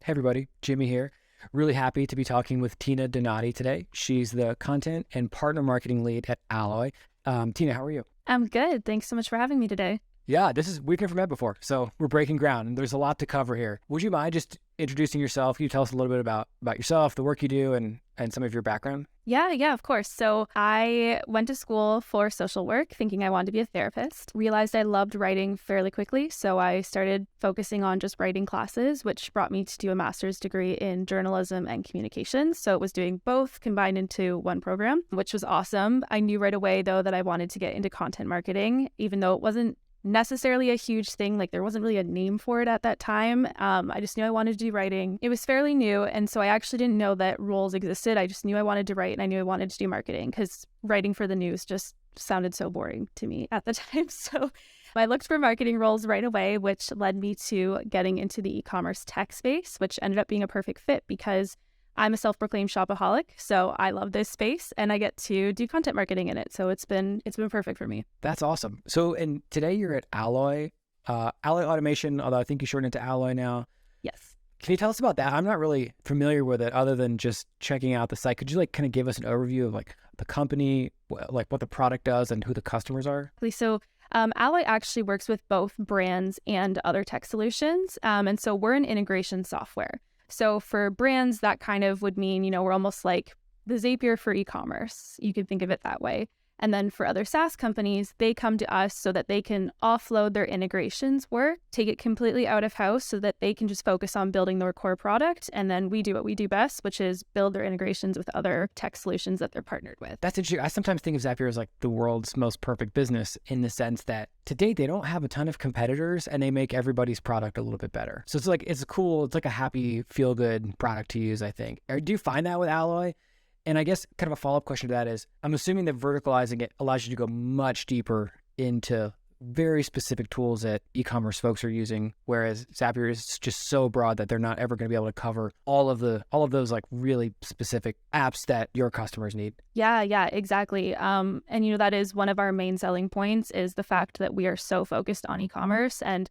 Hey everybody, Jimmy here. Really happy to be talking with Tina Donati today. She's the content and partner marketing lead at Alloy. Tina, how are you? I'm good. Thanks so much for having me today. Yeah, we've never met before, so we're breaking ground and there's a lot to cover here. Would you mind just introducing yourself? Can you tell us a little bit about yourself, the work you do, and some of your background? Yeah, of course. So I went to school for social work thinking I wanted to be a therapist. Realized I loved writing fairly quickly, so I started focusing on just writing classes, which brought me to do a master's degree in journalism and communications. So it was doing both combined into one program, which was awesome. I knew right away, though, that I wanted to get into content marketing, even though it wasn't necessarily a huge thing. Like there wasn't really a name for it at that time. I just knew I wanted to do writing. It was fairly new. And so I actually didn't know that roles existed. I just knew I wanted to write and I knew I wanted to do marketing because writing for the news just sounded so boring to me at the time. So I looked for marketing roles right away, which led me to getting into the e-commerce tech space, which ended up being a perfect fit because I'm a self-proclaimed shopaholic, so I love this space and I get to do content marketing in it. So it's been perfect for me. That's awesome. So, and today you're at Alloy, Alloy Automation, although I think you shortened it to Alloy now. Yes. Can you tell us about that? I'm not really familiar with it other than just checking out the site. Could you kind of give us an overview of the company, what the product does and who the customers are? So Alloy actually works with both brands and other tech solutions. And so we're an integration software. So for brands, that kind of would mean, we're almost like the Zapier for e-commerce. You could think of it that way. And then for other SaaS companies, they come to us so that they can offload their integrations work, take it completely out of house so that they can just focus on building their core product. And then we do what we do best, which is build their integrations with other tech solutions that they're partnered with. That's interesting. I sometimes think of Zapier as the world's most perfect business in the sense that to date, they don't have a ton of competitors and they make everybody's product a little bit better. So it's a happy, feel good product to use, I think. Do you find that with Alloy? And I guess kind of a follow-up question to that is, I'm assuming that verticalizing it allows you to go much deeper into very specific tools that e-commerce folks are using, whereas Zapier is just so broad that they're not ever going to be able to cover all of those really specific apps that your customers need. Yeah, exactly. And that is one of our main selling points is the fact that we are so focused on e-commerce and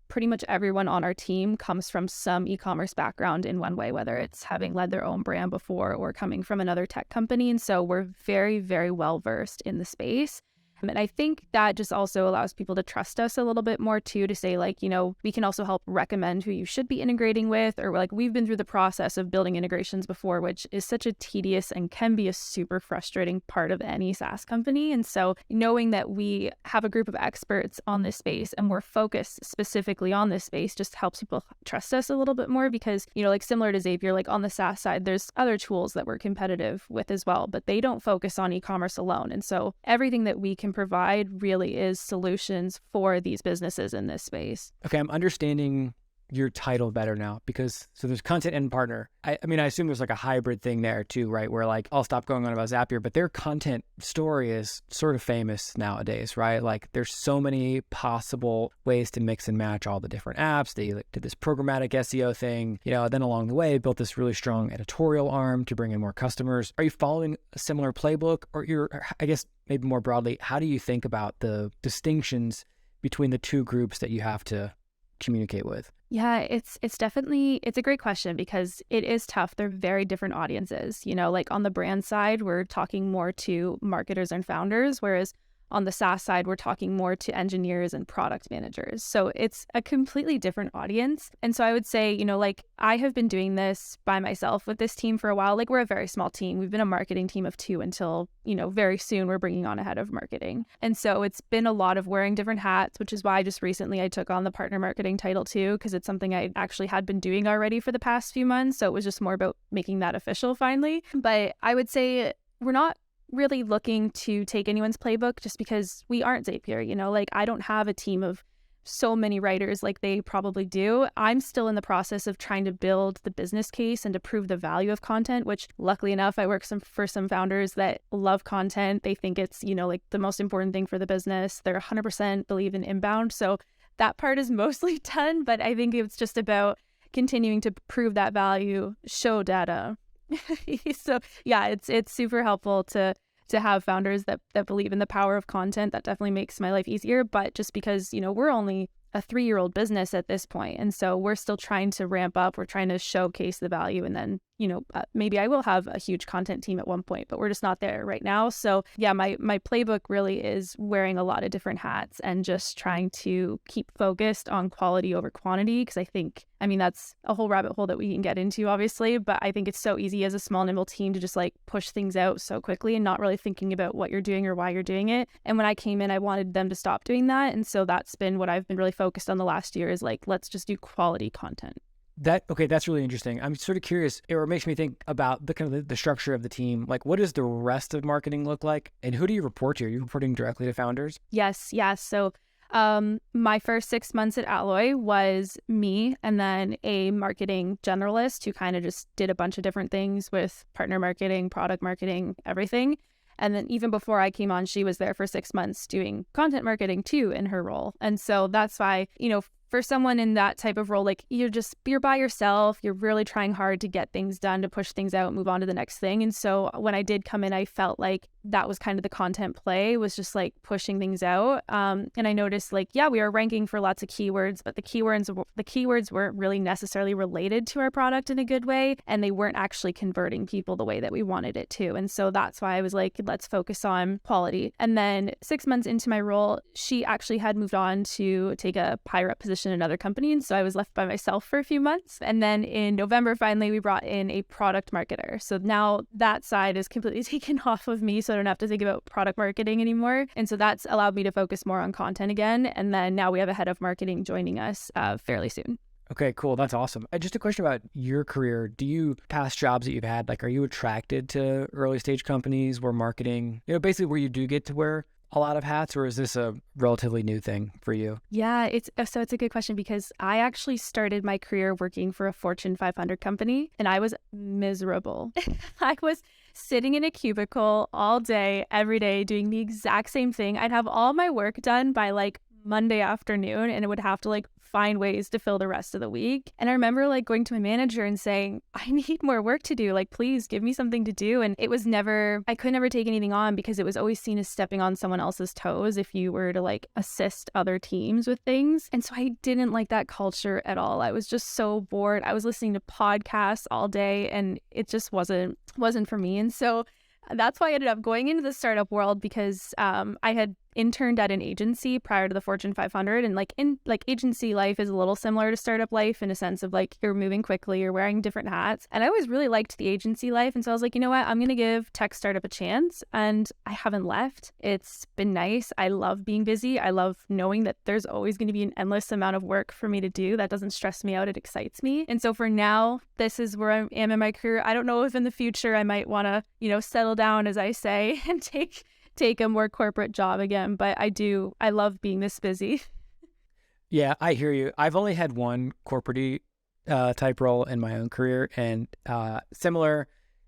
pretty much everyone on our team comes from some e-commerce background in one way, whether it's having led their own brand before or coming from another tech company. And so we're very, very well versed in the space. And I think that just also allows people to trust us a little bit more too, to say we can also help recommend who you should be integrating with, or we've been through the process of building integrations before, which is such a tedious and can be a super frustrating part of any SaaS company. And so knowing that we have a group of experts on this space and we're focused specifically on this space just helps people trust us a little bit more because, similar to Zapier, on the SaaS side, there's other tools that we're competitive with as well, but they don't focus on e-commerce alone. And so everything that we can provide really is solutions for these businesses in this space. Okay, I'm understanding your title better now because there's content and partner. I assume there's a hybrid thing there too, right? Where I'll stop going on about Zapier, but their content story is sort of famous nowadays, right? There's so many possible ways to mix and match all the different apps. They did this programmatic SEO thing, then along the way built this really strong editorial arm to bring in more customers. Are you following a similar playbook I guess maybe more broadly, how do you think about the distinctions between the two groups that you have to communicate with? Yeah, it's a great question because it is tough. They're very different audiences. On the brand side, we're talking more to marketers and founders, whereas on the SaaS side, we're talking more to engineers and product managers. So it's a completely different audience. And so I would say, I have been doing this by myself with this team for a while. We're a very small team. We've been a marketing team of 2 until, very soon we're bringing on a head of marketing. And so it's been a lot of wearing different hats, which is why just recently I took on the partner marketing title too, because it's something I actually had been doing already for the past few months. So it was just more about making that official finally. But I would say we're not really looking to take anyone's playbook just because we aren't Zapier. I don't have a team of so many writers like they probably do. I'm still in the process of trying to build the business case and to prove the value of content, which luckily enough, I work for some founders that love content. They think it's, the most important thing for the business. They're 100% believe in inbound. So that part is mostly done, but I think it's just about continuing to prove that value, show data. So yeah, it's super helpful to have founders that believe in the power of content. That definitely makes my life easier. But just because, we're only a 3-year-old business at this point. And so we're still trying to ramp up. We're trying to showcase the value. And then, maybe I will have a huge content team at one point, but we're just not there right now. So yeah, my playbook really is wearing a lot of different hats and just trying to keep focused on quality over quantity. Because that's a whole rabbit hole that we can get into, obviously. But I think it's so easy as a small, nimble team to just like push things out so quickly and not really thinking about what you're doing or why you're doing it. And when I came in, I wanted them to stop doing that. And so that's been what I've been really focused on the last year is like, let's just do quality content. That's really interesting. I'm sort of curious, it makes me think about the kind of the structure of the team. Like, what does the rest of marketing look like? And who do you report to? Are you reporting directly to founders? Yes. So my first 6 months at Alloy was me and then a marketing generalist who kind of just did a bunch of different things with partner marketing, product marketing, everything. And then even before I came on, she was there for 6 months doing content marketing too in her role. And so that's why, for someone in that type of role, like you're by yourself, you're really trying hard to get things done, to push things out, move on to the next thing. And so when I did come in, I felt like that was kind of the content play, was just like pushing things out. And I noticed like, yeah, we were ranking for lots of keywords, but the keywords weren't really necessarily related to our product in a good way. And they weren't actually converting people the way that we wanted it to. And so that's why I was like, let's focus on quality. And then 6 months into my role, she actually had moved on to take a higher up position in another company. And so I was left by myself for a few months. And then in November, finally, we brought in a product marketer. So now that side is completely taken off of me. So I don't have to think about product marketing anymore. And so that's allowed me to focus more on content again. And then now we have a head of marketing joining us fairly soon. Okay, cool. That's awesome. Just a question about your career. Do you, past jobs that you've had, like, are you attracted to early stage companies where marketing, basically where you do get to wear a lot of hats, or is this a relatively new thing for you? Yeah, it's a good question because I actually started my career working for a Fortune 500 company and I was miserable. I was sitting in a cubicle all day, every day, doing the exact same thing. I'd have all my work done by like Monday afternoon and it would have to like find ways to fill the rest of the week. And I remember like going to my manager and saying, I need more work to do. Like, please give me something to do. And I could never take anything on because it was always seen as stepping on someone else's toes if you were to like assist other teams with things. And so I didn't like that culture at all. I was just so bored. I was listening to podcasts all day and it just wasn't for me. And so that's why I ended up going into the startup world because I had interned at an agency prior to the Fortune 500, and agency life is a little similar to startup life in a sense of like you're moving quickly, you're wearing different hats. And I always really liked the agency life, and so I was like, you know what, I'm gonna give tech startup a chance, and I haven't left. It's been nice. I love being busy. I love knowing that there's always going to be an endless amount of work for me to do. That doesn't stress me out. It excites me. And so for now, this is where I am in my career. I don't know if in the future I might want to, settle down, as I say, and take a more corporate job again, but I love being this busy. Yeah, I hear you. I've only had one corporate type role in my own career, and similar,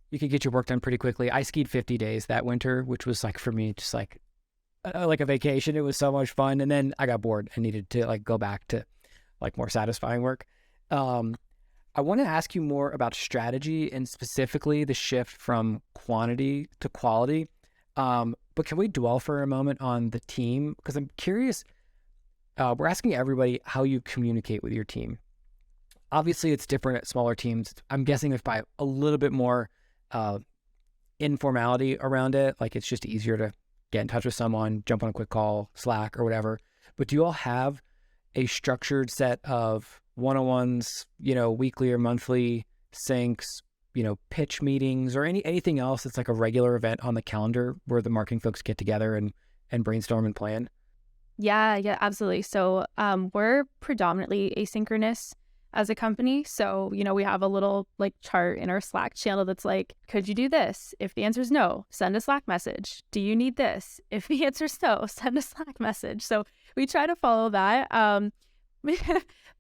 you could get your work done pretty quickly. I skied 50 days that winter, which was like for me just like a vacation. It was so much fun, and then I got bored and needed to like go back to like more satisfying work. I want to ask you more about strategy and specifically the shift from quantity to quality. But can we dwell for a moment on the team? Because I'm curious, we're asking everybody how you communicate with your team. Obviously, it's different at smaller teams. I'm guessing there's probably a little bit more informality around it. Like it's just easier to get in touch with someone, jump on a quick call, Slack or whatever. But do you all have a structured set of one-on-ones, weekly or monthly syncs, pitch meetings or anything else that's like a regular event on the calendar where the marketing folks get together and brainstorm and plan? Yeah, absolutely. So we're predominantly asynchronous as a company. So, we have a little like chart in our Slack channel that's like, could you do this? If the answer is no, send a Slack message. Do you need this? If the answer is no, send a Slack message. So we try to follow that.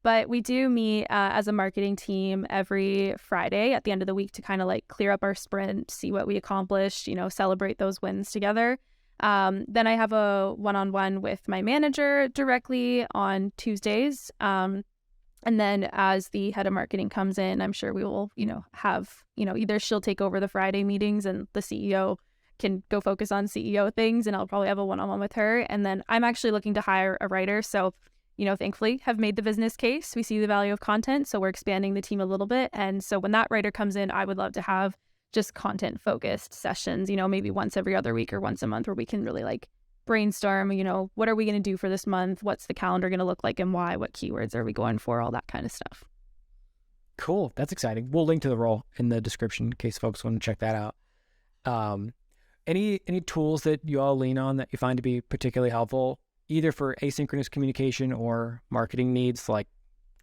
But we do meet as a marketing team every Friday at the end of the week to kind of like clear up our sprint, see what we accomplished, celebrate those wins together. Then I have a one-on-one with my manager directly on Tuesdays. And then as the head of marketing comes in, I'm sure we will, have, either she'll take over the Friday meetings and the CEO can go focus on CEO things, and I'll probably have a one-on-one with her. And then I'm actually looking to hire a writer. So thankfully have made the business case. We see the value of content, so we're expanding the team a little bit. And so when that writer comes in, I would love to have just content focused sessions, maybe once every other week or once a month, where we can really like brainstorm, what are we going to do for this month? What's the calendar going to look like and why? What keywords are we going for? All that kind of stuff. Cool. That's exciting. We'll link to the role in the description in case folks want to check that out. Any tools that you all lean on that you find to be particularly helpful, either for asynchronous communication or marketing needs, like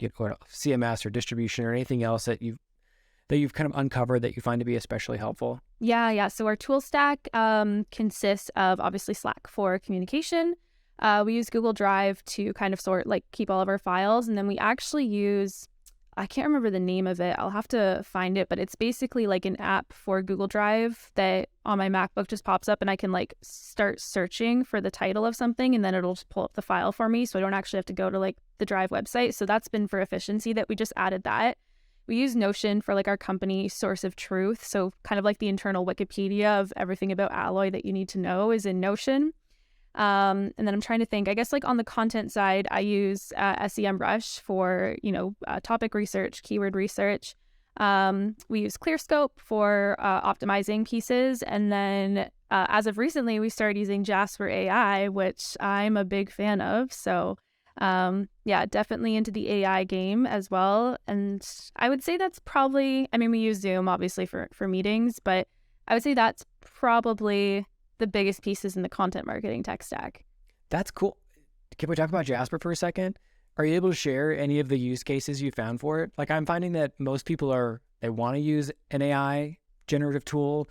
CMS or distribution or anything else that you've kind of uncovered that you find to be especially helpful? Yeah. So our tool stack consists of obviously Slack for communication. We use Google Drive to kind of keep all of our files. And then we actually use, I can't remember the name of it. I'll have to find it, but it's basically like an app for Google Drive that on my MacBook just pops up and I can like start searching for the title of something and then it'll just pull up the file for me. So I don't actually have to go to like the Drive website. So that's been for efficiency that we just added that. We use Notion for like our company source of truth. So kind of like the internal Wikipedia of everything about Alloy that you need to know is in Notion. And then I'm trying to think, I guess like on the content side, I use SEMrush for, topic research, keyword research. We use ClearScope for optimizing pieces. And then as of recently, we started using Jasper AI, which I'm a big fan of. So definitely into the AI game as well. And I would say that's probably, we use Zoom obviously for meetings, but I would say that's probably the biggest pieces in the content marketing tech stack. That's cool. Can we talk about Jasper for a second? Are you able to share any of the use cases you found for it? Like I'm finding that most people they want to use an AI generative tool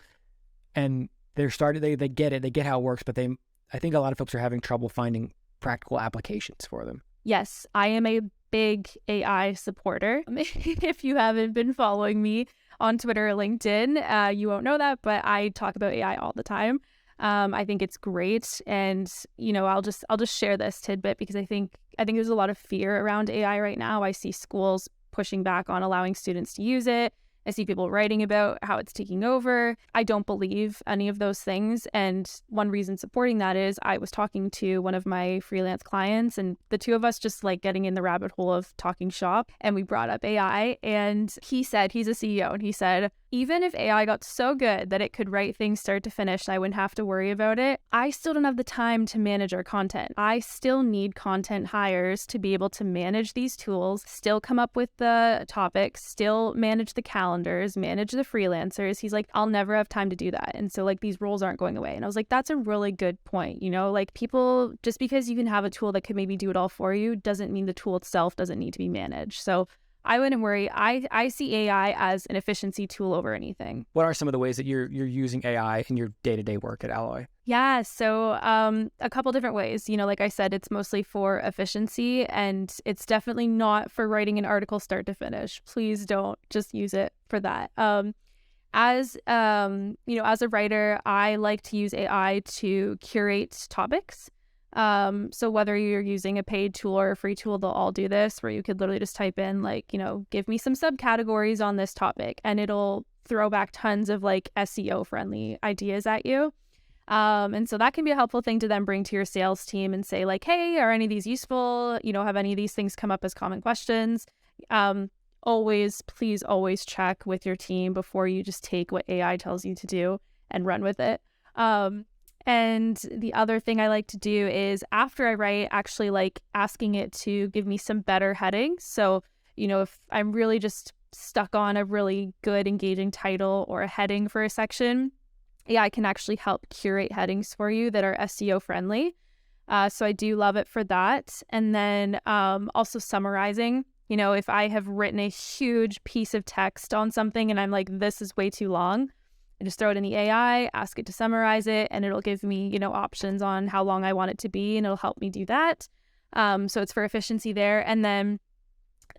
and they get it, they get how it works, but I think a lot of folks are having trouble finding practical applications for them. Yes, I am a big AI supporter. If you haven't been following me on Twitter or LinkedIn, you won't know that, but I talk about AI all the time. I think it's great, and I'll just share this tidbit because I think there's a lot of fear around AI right now. I see schools pushing back on allowing students to use it. I see people writing about how it's taking over. I don't believe any of those things. And one reason supporting that is I was talking to one of my freelance clients and the two of us just like getting in the rabbit hole of talking shop. And we brought up AI and he said, he's a CEO, and he said, even if AI got so good that it could write things start to finish and I wouldn't have to worry about it, I still don't have the time to manage our content. I still need content hires to be able to manage these tools, still come up with the topics, still manage the calendars, manage the freelancers. He's like, I'll never have time to do that. And so like these roles aren't going away. And I was like, that's a really good point. Like people, just because you can have a tool that could maybe do it all for you doesn't mean the tool itself doesn't need to be managed. So I wouldn't worry. I see AI as an efficiency tool over anything. What are some of the ways that you're using AI in your day-to-day work at Alloy? Yeah, so a couple different ways. Like I said, it's mostly for efficiency, and it's definitely not for writing an article start to finish. Please don't just use it for that. As a writer, I like to use AI to curate topics. So whether you're using a paid tool or a free tool, they'll all do this, where you could literally just type in give me some subcategories on this topic, and it'll throw back tons of SEO friendly ideas at you. And so that can be a helpful thing to then bring to your sales team and say hey, are any of these useful? Have any of these things come up as common questions? Please always check with your team before you just take what AI tells you to do and run with it. And the other thing I like to do is after I write, actually asking it to give me some better headings. So, if I'm really just stuck on a really good engaging title or a heading for a section, AI can actually help curate headings for you that are SEO friendly. So I do love it for that. And then also summarizing. If I have written a huge piece of text on something and I'm like, this is way too long, I just throw it in the AI, ask it to summarize it, and it'll give me, options on how long I want it to be, and it'll help me do that. So it's for efficiency there. And then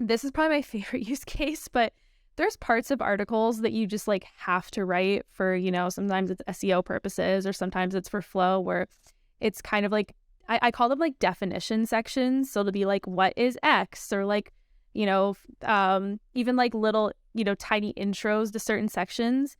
this is probably my favorite use case, but there's parts of articles that you just have to write for, sometimes it's SEO purposes or sometimes it's for flow, where it's kind of I call them definition sections. So it'll be what is X, or even little, tiny intros to certain sections.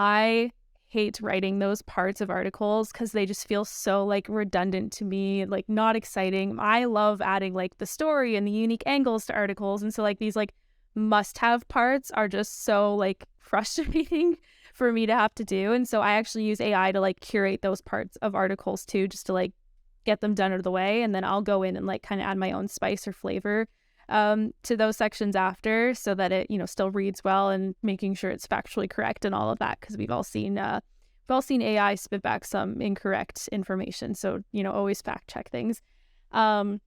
I hate writing those parts of articles because they just feel so like redundant to me, like not exciting. I love adding like the story and the unique angles to articles. And so like these like must-have parts are just so like frustrating for me to have to do. And so I actually use AI to like curate those parts of articles too, just to like get them done out of the way. And then I'll go in and like kind of add my own spice or flavor to those sections after, so that it, still reads well, and making sure it's factually correct and all of that, because we've all seen AI spit back some incorrect information. So, always fact check things. But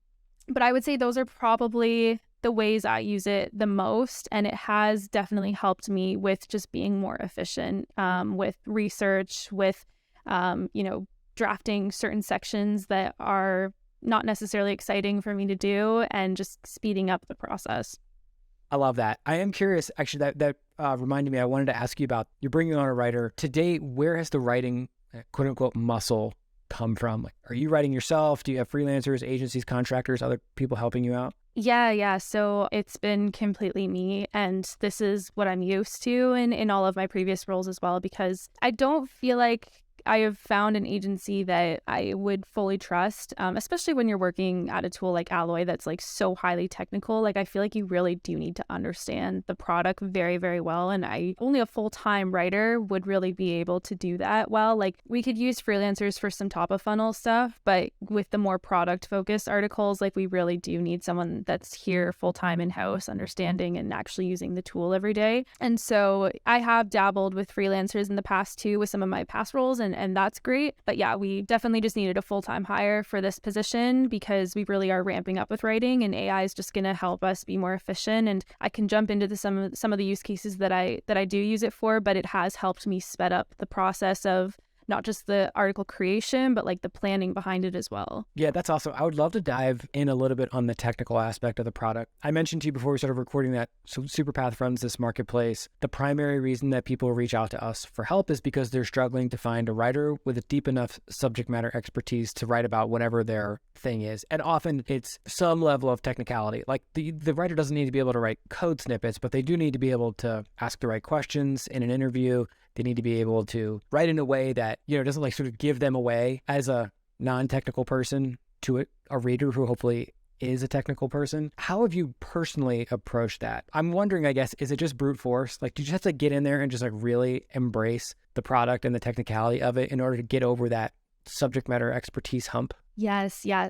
I would say those are probably the ways I use it the most. And it has definitely helped me with just being more efficient with research, with, drafting certain sections that are not necessarily exciting for me to do, and just speeding up the process. I love that. I am curious, actually, that reminded me, I wanted to ask you about, you're bringing on a writer. To date, where has the writing, quote unquote, muscle come from? Like, are you writing yourself? Do you have freelancers, agencies, contractors, other people helping you out? Yeah. So it's been completely me. And this is what I'm used to in all of my previous roles as well, because I don't feel like I have found an agency that I would fully trust, especially when you're working at a tool like Alloy that's like so highly technical. Like I feel like you really do need to understand the product very, very well. And only a full-time writer would really be able to do that well. Like we could use freelancers for some top of funnel stuff, but with the more product focused articles, like we really do need someone that's here full-time in-house, understanding and actually using the tool every day. And so I have dabbled with freelancers in the past too, with some of my past roles, and that's great. But yeah, we definitely just needed a full-time hire for this position, because we really are ramping up with writing, and AI is just going to help us be more efficient. And I can jump into some of the use cases that I do use it for, but it has helped me sped up the process of not just the article creation, but like the planning behind it as well. Yeah, that's awesome. I would love to dive in a little bit on the technical aspect of the product. I mentioned to you before we started recording that Superpath runs this marketplace. The primary reason that people reach out to us for help is because they're struggling to find a writer with a deep enough subject matter expertise to write about whatever their thing is. And often it's some level of technicality. Like the writer doesn't need to be able to write code snippets, but they do need to be able to ask the right questions in an interview. They need to be able to write in a way that, doesn't like sort of give them away as a non-technical person to a reader who hopefully is a technical person. How have you personally approached that? I'm wondering, I guess, is it just brute force? Like, do you just have to get in there and just like really embrace the product and the technicality of it in order to get over that subject matter expertise hump? Yes. Yeah.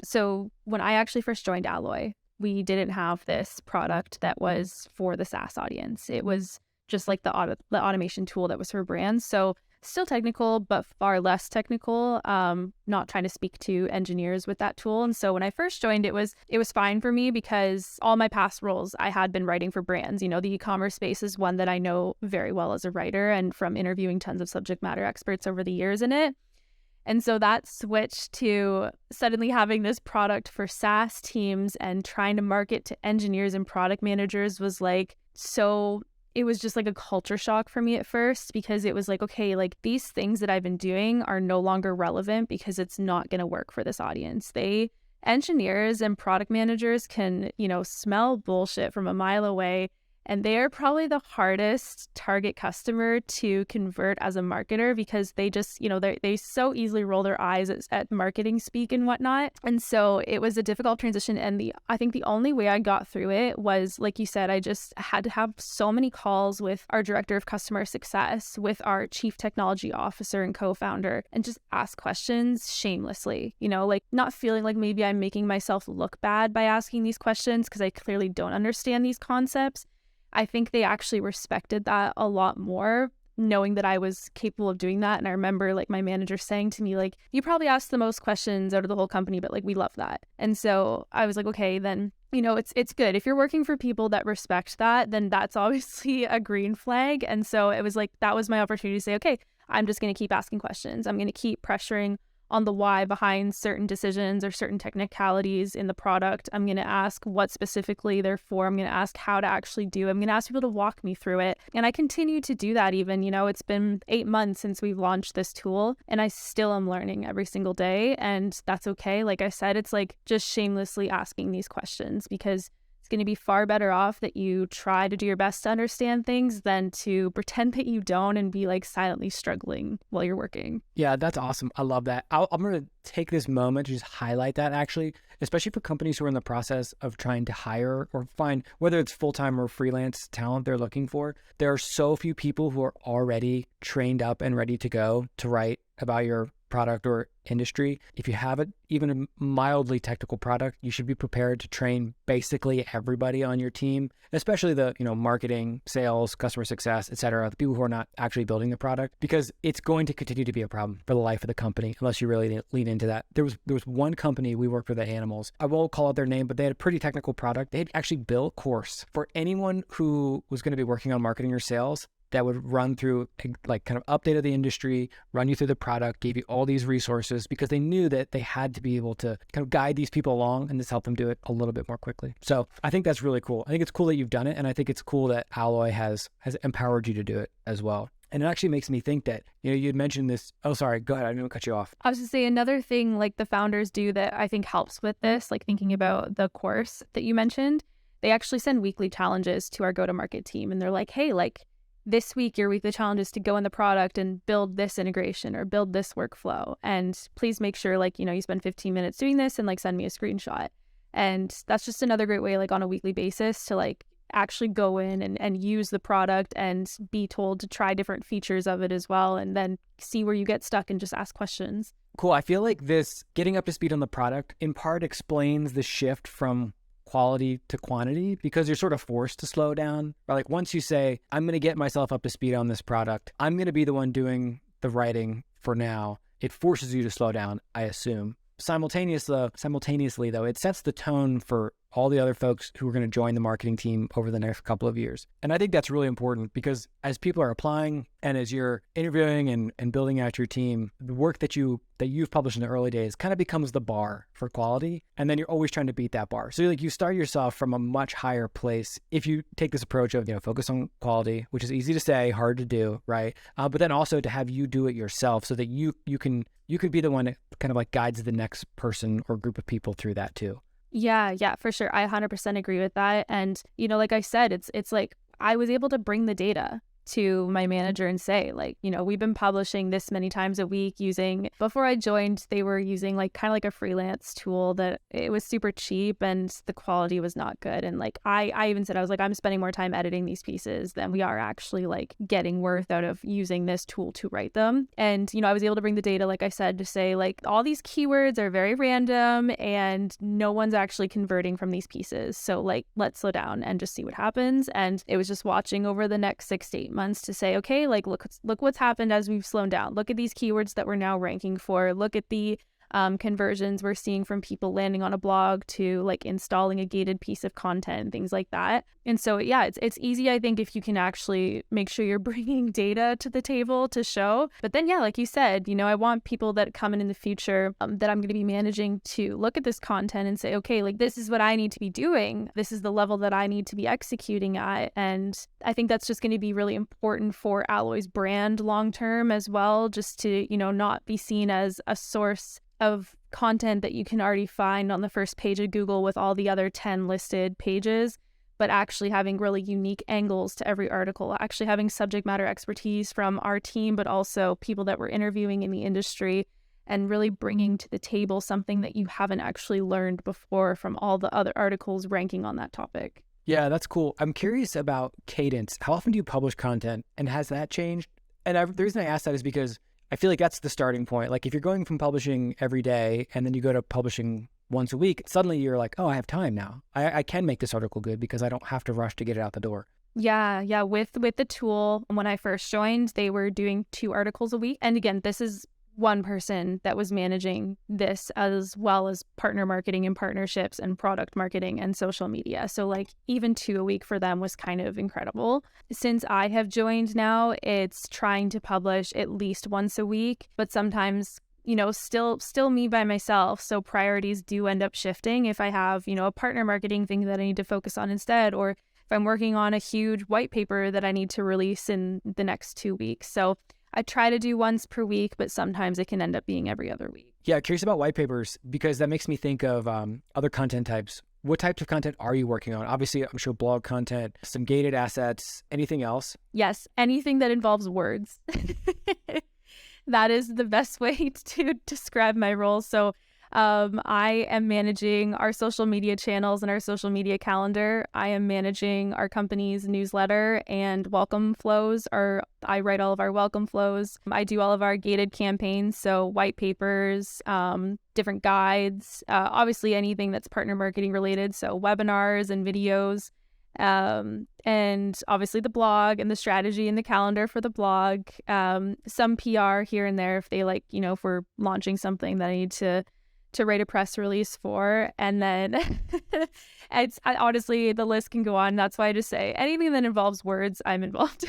So when I actually first joined Alloy, we didn't have this product that was for the SaaS audience. It was just like the automation tool that was for brands. So still technical, but far less technical, not trying to speak to engineers with that tool. And so when I first joined, it was fine for me, because all my past roles, I had been writing for brands. The e-commerce space is one that I know very well as a writer, and from interviewing tons of subject matter experts over the years in it. And so that switch to suddenly having this product for SaaS teams and trying to market to engineers and product managers was like it was just like a culture shock for me at first, because it was like, okay, like these things that I've been doing are no longer relevant because it's not going to work for this audience. Engineers and product managers can, smell bullshit from a mile away. And they are probably the hardest target customer to convert as a marketer, because they just, they so easily roll their eyes at marketing speak and whatnot. And so it was a difficult transition. And I think the only way I got through it was, like you said, I just had to have so many calls with our director of customer success, with our chief technology officer and co-founder, and just ask questions shamelessly, like not feeling like maybe I'm making myself look bad by asking these questions, because I clearly don't understand these concepts. I think they actually respected that a lot more, knowing that I was capable of doing that. And I remember like my manager saying to me, like, you probably asked the most questions out of the whole company, but like, we love that. And so I was like, okay, then, it's good. If you're working for people that respect that, then that's obviously a green flag. And so it was like, that was my opportunity to say, okay, I'm just going to keep asking questions. I'm going to keep pressuring on the why behind certain decisions or certain technicalities in the product. I'm going to ask what specifically they're for. I'm going to ask how to actually do it. I'm going to ask people to walk me through it. And I continue to do that even, it's been 8 months since we've launched this tool, and I still am learning every single day. And that's okay. Like I said, it's like just shamelessly asking these questions, because It's going to be far better off that you try to do your best to understand things than to pretend that you don't and be like silently struggling while you're working. Yeah, that's awesome. I love that. I'm going to take this moment to just highlight that, actually, especially for companies who are in the process of trying to hire or find, whether it's full-time or freelance talent they're looking for. There are so few people who are already trained up and ready to go to write about your product or industry. If you have even a mildly technical product, you should be prepared to train basically everybody on your team, especially the, marketing, sales, customer success, et cetera, the people who are not actually building the product, because it's going to continue to be a problem for the life of the company unless you really lean into that. There was one company we worked with at Animals. I won't call out their name, but they had a pretty technical product. They had actually built a course for anyone who was going to be working on marketing or sales that would run through like kind of update of the industry, run you through the product, gave you all these resources because they knew that they had to be able to kind of guide these people along and just help them do it a little bit more quickly. So I think that's really cool. I think it's cool that you've done it. And I think it's cool that Alloy has empowered you to do it as well. And it actually makes me think that, you'd mentioned this. Oh, sorry. Go ahead. I didn't want to cut you off. I was to say another thing like the founders do that I think helps with this, like thinking about the course that you mentioned, they actually send weekly challenges to our go-to-market team. And they're like, hey, like, this week, your weekly challenge is to go in the product and build this integration or build this workflow. And please make sure, like, you spend 15 minutes doing this and like send me a screenshot. And that's just another great way, like on a weekly basis to like actually go in and use the product and be told to try different features of it as well. And then see where you get stuck and just ask questions. Cool. I feel like this getting up to speed on the product in part explains the shift from quality to quantity, because you're sort of forced to slow down. Or like once you say, I'm going to get myself up to speed on this product, I'm going to be the one doing the writing for now. It forces you to slow down, I assume. Simultaneously, though, it sets the tone for all the other folks who are going to join the marketing team over the next couple of years. And I think that's really important because as people are applying and as you're interviewing and building out your team, the work that you've published in the early days kind of becomes the bar for quality. And then you're always trying to beat that bar. So you start yourself from a much higher place if you take this approach of, focus on quality, which is easy to say, hard to do, right? But then also to have you do it yourself so that you can be the one that kind of like guides the next person or group of people through that too. Yeah, for sure. I 100% agree with that. And, like I said, it's like I was able to bring the data to my manager and say, like, we've been publishing this many times a week before I joined, they were using like kind of like a freelance tool that it was super cheap and the quality was not good. And like, I even said, I was like, I'm spending more time editing these pieces than we are actually like getting worth out of using this tool to write them. And, I was able to bring the data, like I said, to say like all these keywords are very random and no one's actually converting from these pieces. So like, let's slow down and just see what happens. And it was just watching over the next 6 to 8 months to say, okay, like look what's happened as we've slowed down. Look at these keywords that we're now ranking for. Look at the conversions we're seeing from people landing on a blog to like installing a gated piece of content, things like that. And so, yeah, it's easy, I think, if you can actually make sure you're bringing data to the table to show. But then, yeah, like you said, I want people that come in the future that I'm going to be managing to look at this content and say, okay, like this is what I need to be doing. This is the level that I need to be executing at. And I think that's just going to be really important for Alloy's brand long term as well, just to, not be seen as a source of content that you can already find on the first page of Google with all the other 10 listed pages, but actually having really unique angles to every article, actually having subject matter expertise from our team, but also people that we're interviewing in the industry, and really bringing to the table something that you haven't actually learned before from all the other articles ranking on that topic. Yeah, that's cool. I'm curious about cadence. How often do you publish content, and has that changed? And the reason I ask that is because I feel like that's the starting point. Like if you're going from publishing every day and then you go to publishing once a week, suddenly you're like, oh, I have time now. I can make this article good because I don't have to rush to get it out the door. Yeah. With the tool, when I first joined, they were doing 2 articles a week. And again, this is one person that was managing this, as well as partner marketing and partnerships and product marketing and social media. So like even 2 a week for them was kind of incredible. Since I have joined now, it's trying to publish at least once a week, but sometimes, still me by myself. So priorities do end up shifting if I have, a partner marketing thing that I need to focus on instead, or if I'm working on a huge white paper that I need to release in the next 2 weeks. So I try to do once per week, but sometimes it can end up being every other week. Yeah, curious about white papers because that makes me think of other content types. What types of content are you working on? Obviously, I'm sure blog content, some gated assets, anything else? Yes, anything that involves words. That is the best way to describe my role. So I am managing our social media channels and our social media calendar. I am managing our company's newsletter and welcome flows. I write all of our welcome flows. I do all of our gated campaigns, so white papers, different guides, obviously anything that's partner marketing related, so webinars and videos. And obviously the blog and the strategy and the calendar for the blog, some PR here and there if they if we're launching something that I need to write a press release for. And then honestly, the list can go on. That's why I just say anything that involves words, I'm involved.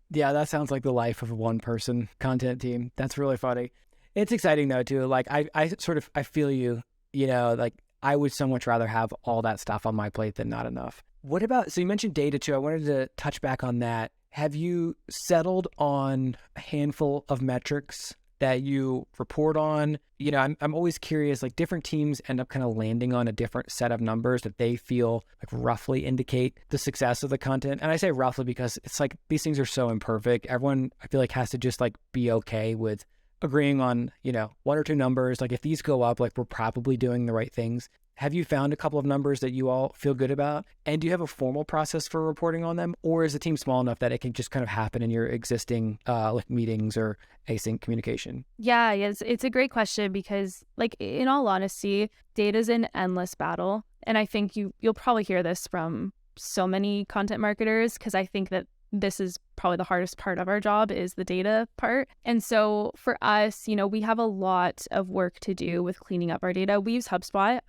Yeah, that sounds like the life of a one-person content team. That's really funny. It's exciting though too. Like I feel you, like I would so much rather have all that stuff on my plate than not enough. What about, so you mentioned data too. I wanted to touch back on that. Have you settled on a handful of metrics that you report on? I'm always curious, like different teams end up kind of landing on a different set of numbers that they feel like roughly indicate the success of the content. And I say roughly because it's like these things are so imperfect. Everyone, I feel like, has to just like be okay with agreeing on, one or two numbers. Like if these go up, like we're probably doing the right things. Have you found a couple of numbers that you all feel good about? And do you have a formal process for reporting on them? Or is the team small enough that it can just kind of happen in your existing meetings or async communication? Yeah, it's a great question because, like, in all honesty, data is an endless battle. And I think you'll probably hear this from so many content marketers, because I think that this is probably the hardest part of our job, is the data part. And so for us, we have a lot of work to do with cleaning up our data. We use HubSpot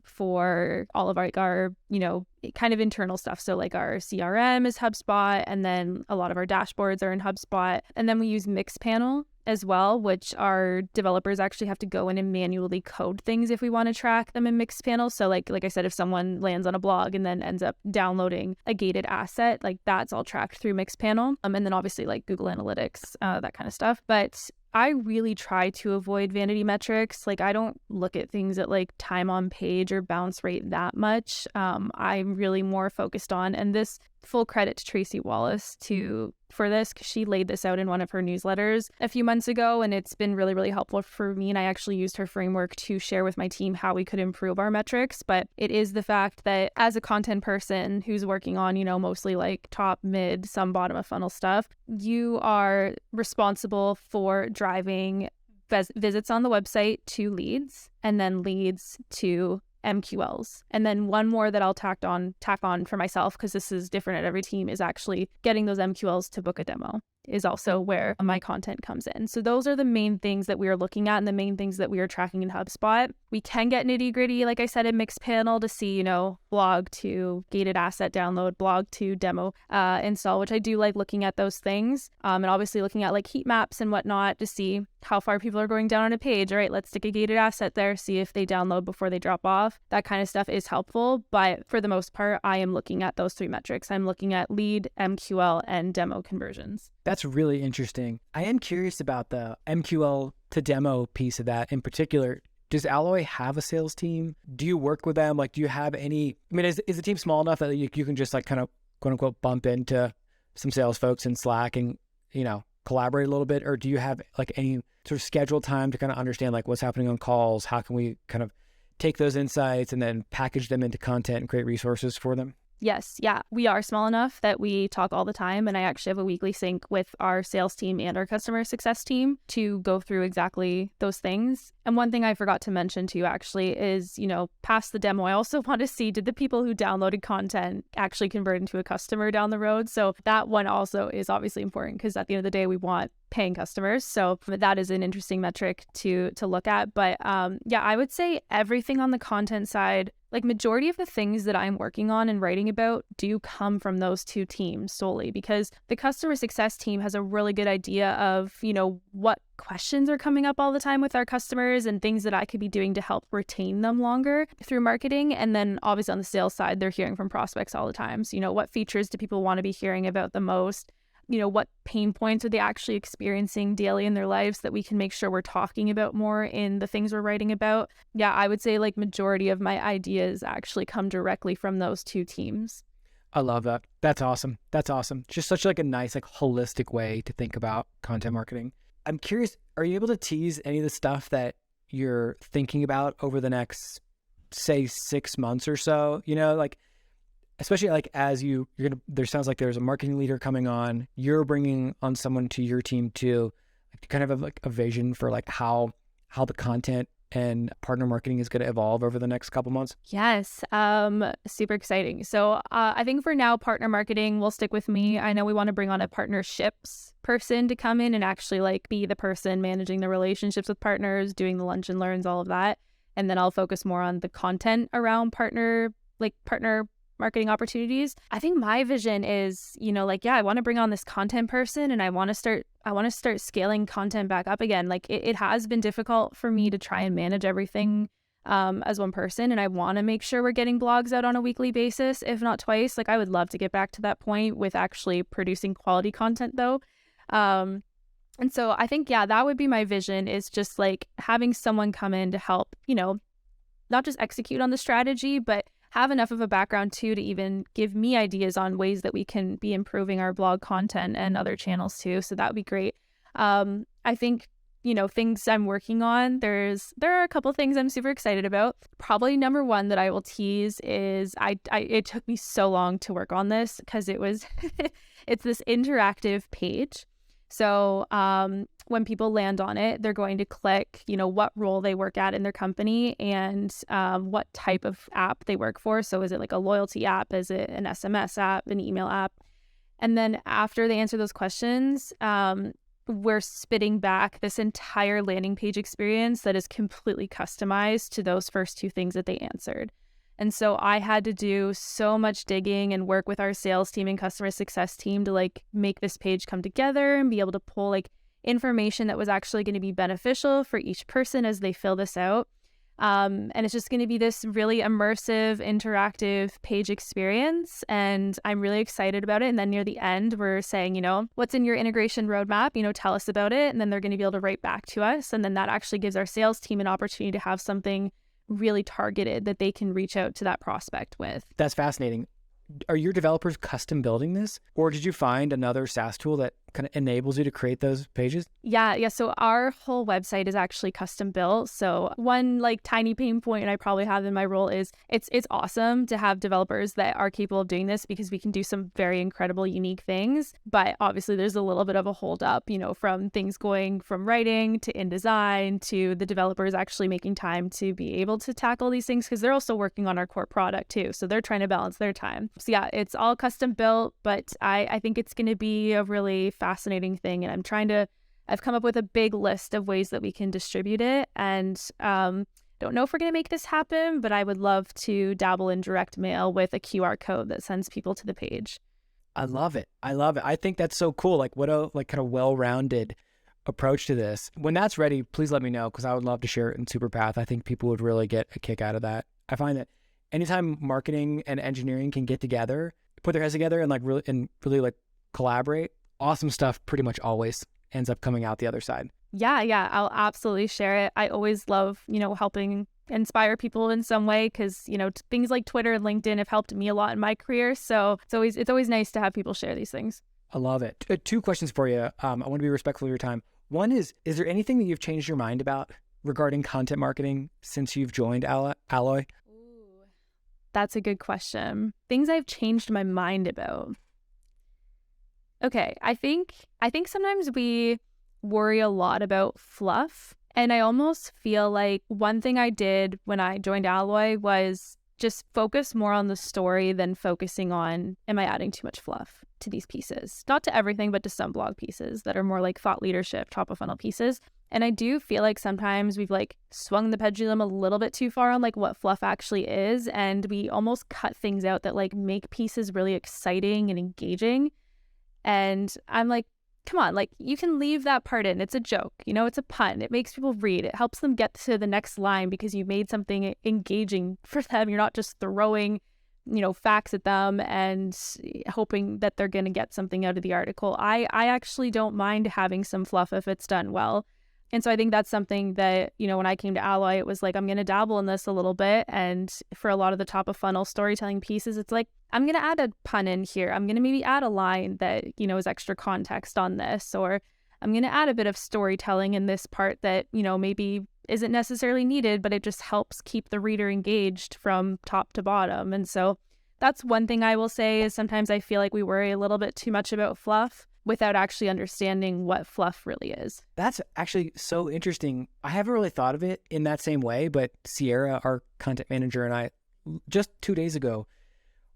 for all of our kind of internal stuff. So like our CRM is HubSpot, and then a lot of our dashboards are in HubSpot. And then we use Mixpanel as well, which our developers actually have to go in and manually code things if we want to track them in Mixpanel. So like I said, if someone lands on a blog and then ends up downloading a gated asset, like that's all tracked through Mixpanel. And then obviously like Google Analytics, that kind of stuff. But I really try to avoid vanity metrics. Like I don't look at things at like time on page or bounce rate that much. I'm really more focused on, and this full credit to Tracy Wallace for this, because she laid this out in one of her newsletters a few months ago, and it's been really, really helpful for me. And I actually used her framework to share with my team how we could improve our metrics. But it is the fact that as a content person who's working on, mostly like top, mid, some bottom of funnel stuff, you are responsible for driving visits on the website to leads, and then leads to MQLs. And then one more that I'll tack on for myself, because this is different at every team, is actually getting those MQLs to book a demo is also where my content comes in. So those are the main things that we are looking at and the main things that we are tracking in HubSpot. We can get nitty gritty, like I said, in Mixpanel to see, blog to gated asset download, blog to demo install, which I do like looking at those things. And obviously looking at like heat maps and whatnot to see how far people are going down on a page. All right, let's stick a gated asset there, see if they download before they drop off. That kind of stuff is helpful. But for the most part, I am looking at those three metrics. I'm looking at lead, MQL, and demo conversions. That's really interesting. I am curious about the MQL to demo piece of that in particular. Does Alloy have a sales team? Do you work with them? Like, do you have any, is the team small enough that you can just like kind of quote unquote bump into some sales folks in Slack and, collaborate a little bit? Or do you have like any sort of scheduled time to kind of understand like what's happening on calls? How can we kind of take those insights and then package them into content and create resources for them? Yes. Yeah. We are small enough that we talk all the time. And I actually have a weekly sync with our sales team and our customer success team to go through exactly those things. And one thing I forgot to mention to you actually is, past the demo, I also want to see, did the people who downloaded content actually convert into a customer down the road? So that one also is obviously important, because at the end of the day, we want paying customers. So that is an interesting metric to look at. But I would say everything on the content side, like majority of the things that I'm working on and writing about do come from those two teams solely, because the customer success team has a really good idea of, what questions are coming up all the time with our customers and things that I could be doing to help retain them longer through marketing. And then obviously on the sales side, they're hearing from prospects all the time. So, what features do people want to be hearing about the most? what pain points are they actually experiencing daily in their lives that we can make sure we're talking about more in the things we're writing about. Yeah, I would say like majority of my ideas actually come directly from those two teams. I love that. That's awesome. That's awesome. Just such like a nice, like holistic way to think about content marketing. I'm curious, are you able to tease any of the stuff that you're thinking about over the next, say, 6 months or so? Like, especially like as there sounds like there's a marketing leader coming on, you're bringing on someone to your team too, like to kind of have like a vision for like how the content and partner marketing is going to evolve over the next couple months? Yes, super exciting. So I think for now, partner marketing will stick with me. I know we want to bring on a partnerships person to come in and actually like be the person managing the relationships with partners, doing the lunch and learns, all of that. And then I'll focus more on the content around partner marketing opportunities. I think my vision is, I want to bring on this content person and I want to start scaling content back up again. Like it has been difficult for me to try and manage everything as one person. And I want to make sure we're getting blogs out on a weekly basis, if not twice. Like I would love to get back to that point with actually producing quality content though. And so I think, that would be my vision, is just like having someone come in to help, not just execute on the strategy, but have enough of a background too to even give me ideas on ways that we can be improving our blog content and other channels too. So that would be great. I think, things I'm working on, there are a couple things I'm super excited about. Probably number one that I will tease is it took me so long to work on this because it's this interactive page. So when people land on it, they're going to click, what role they work at in their company and what type of app they work for. So is it like a loyalty app? Is it an SMS app, an email app? And then after they answer those questions, we're spitting back this entire landing page experience that is completely customized to those first two things that they answered. And so I had to do so much digging and work with our sales team and customer success team to like make this page come together and be able to pull like information that was actually going to be beneficial for each person as they fill this out. And it's just going to be this really immersive, interactive page experience. And I'm really excited about it. And then near the end, we're saying, what's in your integration roadmap? Tell us about it. And then they're going to be able to write back to us. And then that actually gives our sales team an opportunity to have something really targeted that they can reach out to that prospect with. That's fascinating. Are your developers custom building this, or did you find another SaaS tool that kind of enables you to create those pages? Yeah. So our whole website is actually custom built. So one like tiny pain point I probably have in my role is it's awesome to have developers that are capable of doing this because we can do some very incredible, unique things. But obviously there's a little bit of a hold up, from things going from writing to InDesign to the developers actually making time to be able to tackle these things because they're also working on our core product too. So they're trying to balance their time. So yeah, it's all custom built, but I think it's going to be a really fascinating thing. And I've come up with a big list of ways that we can distribute it. And don't know if we're going to make this happen, but I would love to dabble in direct mail with a QR code that sends people to the page. I love it. I think that's so cool. Like what a kind of well-rounded approach to this. When that's ready, please let me know because I would love to share it in Superpath. I think people would really get a kick out of that. I find that anytime marketing and engineering can get together, put their heads together and really like collaborate, awesome stuff pretty much always ends up coming out the other side. Yeah, I'll absolutely share it. I always love, helping inspire people in some way because, things like Twitter and LinkedIn have helped me a lot in my career. So it's always nice to have people share these things. I love it. 2 questions for you. I want to be respectful of your time. One is there anything that you've changed your mind about regarding content marketing since you've joined Alloy? That's a good question. Things I've changed my mind about. Okay, I think sometimes we worry a lot about fluff. And I almost feel like one thing I did when I joined Alloy was just focus more on the story than focusing on, am I adding too much fluff to these pieces? Not to everything, but to some blog pieces that are more like thought leadership, top of funnel pieces. And I do feel like sometimes we've like swung the pendulum a little bit too far on like what fluff actually is. And we almost cut things out that like make pieces really exciting and engaging. And I'm like, come on, like you can leave that part in. It's a joke, it's a pun. It makes people read. It helps them get to the next line because you made something engaging for them. You're not just throwing facts at them and hoping that they're going to get something out of the article. I actually don't mind having some fluff if it's done well. And so I think that's something that, when I came to Alloy, it was like, I'm going to dabble in this a little bit. And for a lot of the top of funnel storytelling pieces, it's like, I'm going to add a pun in here. I'm going to maybe add a line that, is extra context on this, or I'm going to add a bit of storytelling in this part that, maybe isn't necessarily needed, but it just helps keep the reader engaged from top to bottom. And so that's one thing I will say is sometimes I feel like we worry a little bit too much about fluff without actually understanding what fluff really is. That's actually so interesting. I haven't really thought of it in that same way, but Sierra, our content manager, and I, just 2 days ago,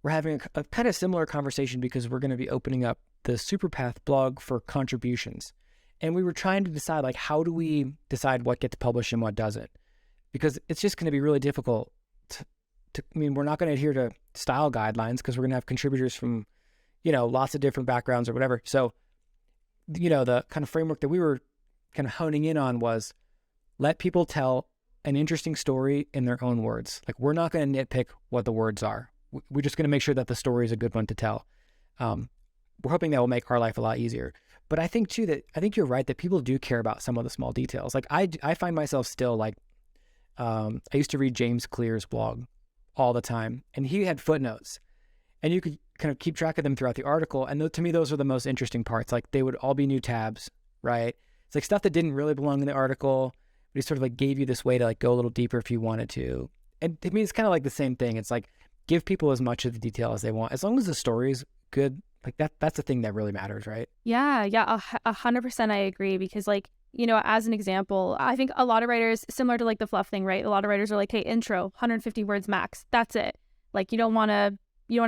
we're having a kind of similar conversation because we're going to be opening up the Superpath blog for contributions. And we were trying to decide, like, how do we decide what gets published and what doesn't? Because it's just going to be really difficult we're not going to adhere to style guidelines because we're going to have contributors from, lots of different backgrounds or whatever. So, the kind of framework that we were kind of honing in on was let people tell an interesting story in their own words. Like, we're not going to nitpick what the words are. We're just going to make sure that the story is a good one to tell. We're hoping that will make our life a lot easier. But I think too I think you're right that people do care about some of the small details. Like I find myself still like, I used to read James Clear's blog all the time, and he had footnotes, and you could kind of keep track of them throughout the article. And to me, those are the most interesting parts. Like they would all be new tabs, right? It's like stuff that didn't really belong in the article, but he sort of like gave you this way to like go a little deeper if you wanted to. And to me, it's kind of like the same thing. It's like give people as much of the detail as they want, as long as the story is good. Like that's the thing that really matters, right? Yeah, 100% I agree because like, as an example, I think a lot of writers, similar to like the fluff thing, right? A lot of writers are like, hey, intro, 150 words max. That's it. Like you don't want to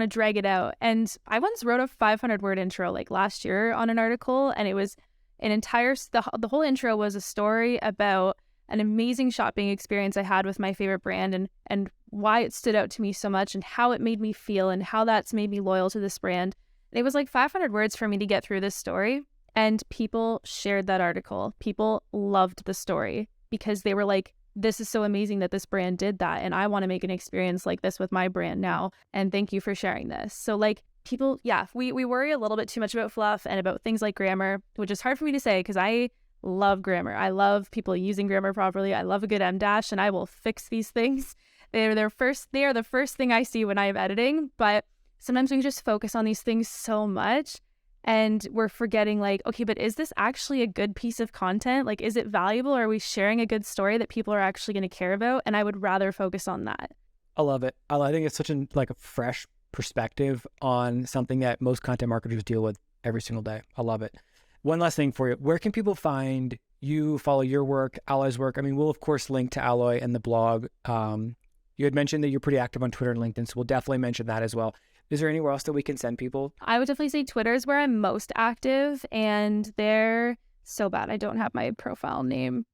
drag it out. And I once wrote a 500 word intro like last year on an article, and it was an entire, the whole intro was a story about an amazing shopping experience I had with my favorite brand and why it stood out to me so much and how it made me feel and how that's made me loyal to this brand. And it was like 500 words for me to get through this story. And people shared that article. People loved the story because they were like, this is so amazing that this brand did that. And I want to make an experience like this with my brand now. And thank you for sharing this. So like people, we worry a little bit too much about fluff and about things like grammar, which is hard for me to say because I love grammar. I love people using grammar properly. I love a good em dash and I will fix these things. They are the first thing I see when I am editing. But sometimes we just focus on these things so much. And we're forgetting like, okay, but is this actually a good piece of content? Like, is it valuable? Are we sharing a good story that people are actually going to care about? And I would rather focus on that. I love it. I think it's such a fresh perspective on something that most content marketers deal with every single day. I love it. One last thing for you. Where can people find you, follow your work, Alloy's work? I mean, we'll of course link to Alloy and the blog. You had mentioned that you're pretty active on Twitter and LinkedIn, so we'll definitely mention that as well. Is there anywhere else that we can send people? I would definitely say Twitter is where I'm most active, and they're so bad. I don't have my profile name.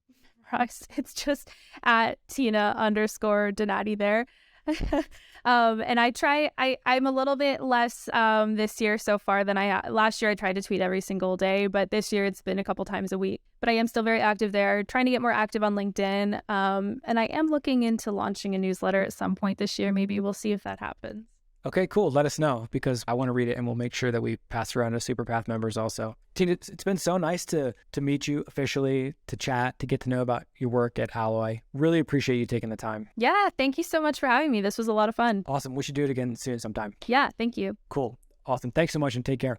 It's just at Tina_Donati there. And I'm a little bit less this year so far than last year. I tried to tweet every single day, but this year it's been a couple times a week. But I am still very active there, trying to get more active on LinkedIn. And I am looking into launching a newsletter at some point this year. Maybe we'll see if that happens. Okay, cool. Let us know because I want to read it and we'll make sure that we pass around to Superpath members also. Tina, it's been so nice to meet you officially, to chat, to get to know about your work at Alloy. Really appreciate you taking the time. Yeah, thank you so much for having me. This was a lot of fun. Awesome. We should do it again soon sometime. Yeah, thank you. Cool. Awesome. Thanks so much and take care.